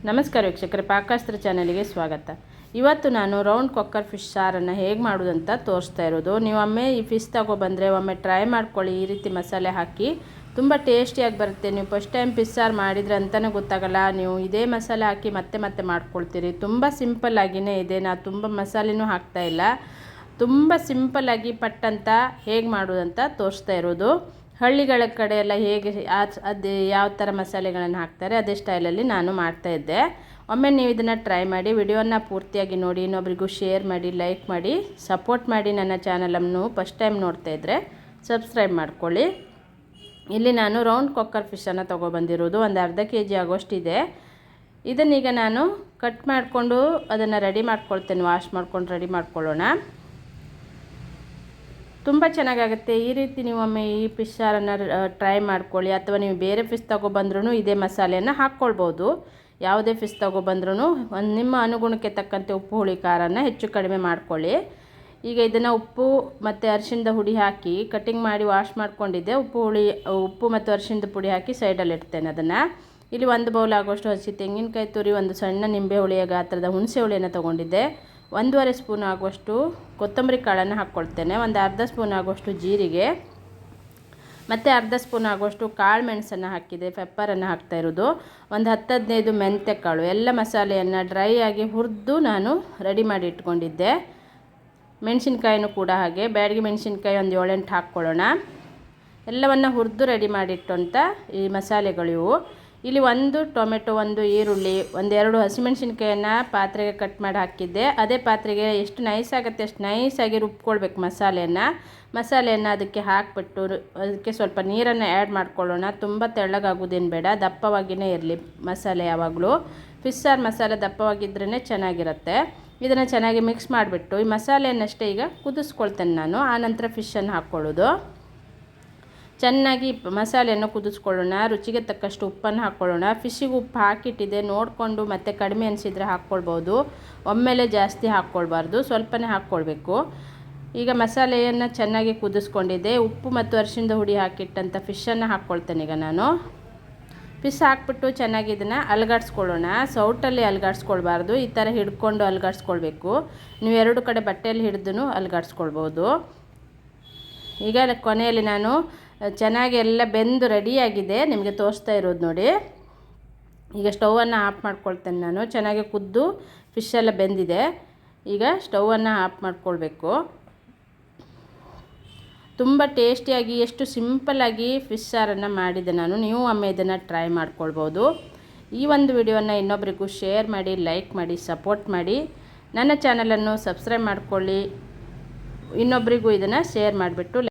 ನಮಸ್ಕಾರ ವೀಕ್ಷಕರೇ, ಪಾಕಾಸ್ತ್ರ ಚಾನಲ್ಗೆ ಸ್ವಾಗತ. ಇವತ್ತು ನಾನು ರೌಂಡ್ ಕೊಕ್ಕರ್ ಫಿಶ್ ಸಾರನ್ನು ಹೇಗೆ ಮಾಡೋದಂತ ತೋರಿಸ್ತಾ ಇರೋದು. ನೀವು ಒಮ್ಮೆ ಈ ಫಿಶ್ ತಗೊಬಂದರೆ ಒಮ್ಮೆ ಟ್ರೈ ಮಾಡ್ಕೊಳ್ಳಿ. ಈ ರೀತಿ ಮಸಾಲೆ ಹಾಕಿ ತುಂಬ ಟೇಸ್ಟಿಯಾಗಿ ಬರುತ್ತೆ. ನೀವು ಫಸ್ಟ್ ಟೈಮ್ ಫಿಶ್ ಸಾರು ಮಾಡಿದರೆ ಅಂತಲೇ ಗೊತ್ತಾಗಲ್ಲ. ನೀವು ಇದೇ ಮಸಾಲೆ ಹಾಕಿ ಮತ್ತೆ ಮತ್ತೆ ಮಾಡ್ಕೊಳ್ತೀರಿ. ತುಂಬ ಸಿಂಪಲ್ಲಾಗಿಯೇ ಇದೆ. ನಾನು ತುಂಬ ಮಸಾಲೆನೂ ಹಾಕ್ತಾಯಿಲ್ಲ. ತುಂಬ ಸಿಂಪಲ್ಲಾಗಿ ಪಟ್ಟಂತ ಹೇಗೆ ಮಾಡೋದಂತ ತೋರಿಸ್ತಾ ಇರೋದು. ಹಳ್ಳಿಗಳ ಕಡೆ ಎಲ್ಲ ಹೇಗೆ ಅದೇ ಯಾವ ಥರ ಮಸಾಲೆಗಳನ್ನು ಹಾಕ್ತಾರೆ ಅದೇ ಸ್ಟೈಲಲ್ಲಿ ನಾನು ಮಾಡ್ತಾಯಿದ್ದೆ. ಒಮ್ಮೆ ನೀವು ಇದನ್ನು ಟ್ರೈ ಮಾಡಿ, ವಿಡಿಯೋನ ಪೂರ್ತಿಯಾಗಿ ನೋಡಿ, ಇನ್ನೊಬ್ರಿಗೂ ಶೇರ್ ಮಾಡಿ, ಲೈಕ್ ಮಾಡಿ, ಸಪೋರ್ಟ್ ಮಾಡಿ. ನನ್ನ ಚಾನಲನ್ನು ಫಸ್ಟ್ ಟೈಮ್ ನೋಡ್ತಾ ಇದ್ದರೆ ಸಬ್ಸ್ಕ್ರೈಬ್ ಮಾಡ್ಕೊಳ್ಳಿ. ಇಲ್ಲಿ ನಾನು ರೌಂಡ್ ಕೊಕ್ಕರ್ ಫಿಶನ್ನು ತೊಗೊಬಂದಿರೋದು ಒಂದು ಅರ್ಧ kg ಆಗೋಷ್ಟಿದೆ. ಇದನ್ನೀಗ ನಾನು ಕಟ್ ಮಾಡಿಕೊಂಡು ಅದನ್ನು ರೆಡಿ ಮಾಡ್ಕೊಳ್ತೇನೆ. ವಾಶ್ ಮಾಡ್ಕೊಂಡು ರೆಡಿ ಮಾಡ್ಕೊಳ್ಳೋಣ. ತುಂಬ ಚೆನ್ನಾಗಾಗುತ್ತೆ. ಈ ರೀತಿ ನೀವು ಒಮ್ಮೆ ಈ ಫಿಶ್ ಸಾರನ್ನು ಟ್ರೈ ಮಾಡ್ಕೊಳ್ಳಿ. ಅಥವಾ ನೀವು ಬೇರೆ ಫಿಶ್ ತೊಗೊಬಂದ್ರೂ ಇದೇ ಮಸಾಲೆಯನ್ನು ಹಾಕ್ಕೊಳ್ಬೋದು. ಯಾವುದೇ ಫಿಶ್ ತೊಗೊಬಂದ್ರೂ ಒಂದು ನಿಮ್ಮ ಅನುಗುಣಕ್ಕೆ ತಕ್ಕಂತೆ ಉಪ್ಪು ಹುಳಿ ಖಾರನ ಹೆಚ್ಚು ಕಡಿಮೆ ಮಾಡ್ಕೊಳ್ಳಿ. ಈಗ ಇದನ್ನು ಉಪ್ಪು ಮತ್ತು ಅರಿಶಿಣದ ಹುಡಿ ಹಾಕಿ ಕಟ್ಟಿಂಗ್ ಮಾಡಿ ವಾಶ್ ಮಾಡ್ಕೊಂಡಿದ್ದೆ. ಉಪ್ಪು ಮತ್ತು ಅರಿಶಿಣದ ಪುಡಿ ಹಾಕಿ ಸೈಡಲ್ಲಿ ಇಡ್ತೇನೆ. ಅದನ್ನು ಇಲ್ಲಿ 1 ಬೌಲ್ ಆಗೋಷ್ಟು ಹಸಿ ತೆಂಗಿನಕಾಯಿ ತುರಿ, ಒಂದು ಸಣ್ಣ ನಿಂಬೆ ಹುಳಿಯ ಗಾತ್ರದ ಹುಣಸೆ ಹುಳಿಯನ್ನು ತೊಗೊಂಡಿದ್ದೆ. 1.5 ಸ್ಪೂನ್ ಆಗುವಷ್ಟು ಕೊತ್ತಂಬರಿ ಕಾಳನ್ನು ಹಾಕ್ಕೊಳ್ತೇನೆ. ಒಂದು ಅರ್ಧ ಸ್ಪೂನ್ ಆಗುವಷ್ಟು ಜೀರಿಗೆ ಮತ್ತು ಅರ್ಧ ಸ್ಪೂನ್ ಆಗುವಷ್ಟು ಕಾಳು ಮೆಣಸನ್ನು ಹಾಕಿದೆ. ಪೆಪ್ಪರನ್ನು ಹಾಕ್ತಾಯಿರೋದು. ಒಂದು 10-15 ಮೆಂತ್ಯ ಕಾಳು. ಎಲ್ಲ ಮಸಾಲೆಯನ್ನು ಡ್ರೈ ಆಗಿ ಹುರಿದು ನಾನು ರೆಡಿ ಮಾಡಿ ಇಟ್ಕೊಂಡಿದ್ದೆ. ಮೆಣಸಿನ್ಕಾಯಿನೂ ಕೂಡ ಹಾಗೆ ಬ್ಯಾಡಗಿ ಮೆಣಸಿನ್ಕಾಯಿ ಒಂದು 7-8 ಹಾಕ್ಕೊಳ್ಳೋಣ. ಎಲ್ಲವನ್ನು ಹುರಿದು ರೆಡಿ ಮಾಡಿಟ್ಟಂಥ ಈ ಮಸಾಲೆಗಳಿವು. ಇಲ್ಲಿ 1 ಟೊಮೆಟೊ, 1 ಈರುಳ್ಳಿ, 1-2 ಹಸಿಮೆಣಸಿನ್ಕಾಯನ್ನು ಪಾತ್ರೆಗೆ ಕಟ್ ಮಾಡಿ ಹಾಕಿದ್ದೆ. ಅದೇ ಪಾತ್ರೆಗೆ ಎಷ್ಟು ನೈಸ್ ಆಗುತ್ತೆ ಅಷ್ಟು ನೈಸಾಗಿ ರುಬ್ಕೊಳ್ಬೇಕು ಮಸಾಲೆಯನ್ನು ಅದಕ್ಕೆ ಹಾಕಿಬಿಟ್ಟು ಅದಕ್ಕೆ ಸ್ವಲ್ಪ ನೀರನ್ನು ಆ್ಯಡ್ ಮಾಡ್ಕೊಳ್ಳೋಣ. ತುಂಬ ತೆಳ್ಳಗಾಗೋದೇನು ಬೇಡ, ದಪ್ಪವಾಗಿಯೇ ಇರಲಿ ಮಸಾಲೆ. ಯಾವಾಗಲೂ ಫಿಶ್ ಸಾರು ಮಸಾಲೆ ದಪ್ಪವಾಗಿದ್ರೇ ಚೆನ್ನಾಗಿರುತ್ತೆ. ಇದನ್ನು ಚೆನ್ನಾಗಿ ಮಿಕ್ಸ್ ಮಾಡಿಬಿಟ್ಟು ಈ ಮಸಾಲೆಯನ್ನಷ್ಟೇ ಈಗ ಕುದಿಸ್ಕೊಳ್ತೇನೆ ನಾನು. ಆನಂತರ ಫಿಶನ್ನು ಹಾಕ್ಕೊಳ್ಳೋದು. ಚೆನ್ನಾಗಿ ಮಸಾಲೆಯನ್ನು ಕುದಿಸ್ಕೊಳ್ಳೋಣ. ರುಚಿಗೆ ತಕ್ಕಷ್ಟು ಉಪ್ಪನ್ನು ಹಾಕ್ಕೊಳ್ಳೋಣ. ಫಿಶ್ಶಿಗೆ ಉಪ್ಪು ಹಾಕಿಟ್ಟಿದೆ, ನೋಡಿಕೊಂಡು ಮತ್ತೆ ಕಡಿಮೆ ಅನಿಸಿದರೆ ಹಾಕ್ಕೊಳ್ಬೋದು. ಒಮ್ಮೆಲೆ ಜಾಸ್ತಿ ಹಾಕ್ಕೊಳ್ಬಾರ್ದು, ಸ್ವಲ್ಪನೇ ಹಾಕ್ಕೊಳ್ಬೇಕು. ಈಗ ಮಸಾಲೆಯನ್ನು ಚೆನ್ನಾಗಿ ಕುದಿಸ್ಕೊಂಡಿದ್ದೆ. ಉಪ್ಪು ಮತ್ತು ಅರಿಶಿಣದ ಹುಡಿ ಹಾಕಿಟ್ಟಂಥ ಫಿಶನ್ನು ಹಾಕ್ಕೊಳ್ತೇನೆ. ಈಗ ನಾನು ಫಿಶ್ ಹಾಕ್ಬಿಟ್ಟು ಚೆನ್ನಾಗಿ ಇದನ್ನು ಅಲಗಾಡಿಸ್ಕೊಳ್ಳೋಣ. ಸೌಟಲ್ಲಿ ಅಲಗಾಡಿಸ್ಕೊಳ್ಬಾರ್ದು, ಈ ಥರ ಹಿಡ್ಕೊಂಡು ಅಲಗಾಡಿಸ್ಕೊಳ್ಬೇಕು. ನೀವು 2 ಕಡೆ ಬಟ್ಟೆಯಲ್ಲಿ ಹಿಡಿದು ಅಲಗಾಡಿಸ್ಕೊಳ್ಬೋದು. ಈಗ ಕೊನೆಯಲ್ಲಿ ನಾನು ಚೆನ್ನಾಗಿ ಎಲ್ಲ ಬೆಂದು ರೆಡಿಯಾಗಿದೆ, ನಿಮಗೆ ತೋರಿಸ್ತಾ ಇರೋದು ನೋಡಿ. ಈಗ ಸ್ಟವನ್ನು ಆಫ್ ಮಾಡ್ಕೊಳ್ತೇನೆ ನಾನು. ಚೆನ್ನಾಗಿ ಕುದ್ದು ಫಿಶೆಲ್ಲ ಬೆಂದಿದೆ. ಈಗ ಸ್ಟವನ್ನು ಆಫ್ ಮಾಡ್ಕೊಳ್ಬೇಕು. ತುಂಬ ಟೇಸ್ಟಿಯಾಗಿ ಎಷ್ಟು ಸಿಂಪಲ್ಲಾಗಿ ಫಿಶ್ ಸಾರನ್ನು ಮಾಡಿದೆ ನಾನು. ನೀವು ಒಮ್ಮೆ ಇದನ್ನು ಟ್ರೈ ಮಾಡ್ಕೊಳ್ಬೋದು. ಈ ಒಂದು ವಿಡಿಯೋನ ಇನ್ನೊಬ್ಬರಿಗೂ ಶೇರ್ ಮಾಡಿ, ಲೈಕ್ ಮಾಡಿ, ಸಪೋರ್ಟ್ ಮಾಡಿ. ನನ್ನ ಚಾನಲನ್ನು ಸಬ್ಸ್ಕ್ರೈಬ್ ಮಾಡ್ಕೊಳ್ಳಿ. ಇನ್ನೊಬ್ಬರಿಗೂ ಇದನ್ನು ಶೇರ್ ಮಾಡಿಬಿಟ್ಟು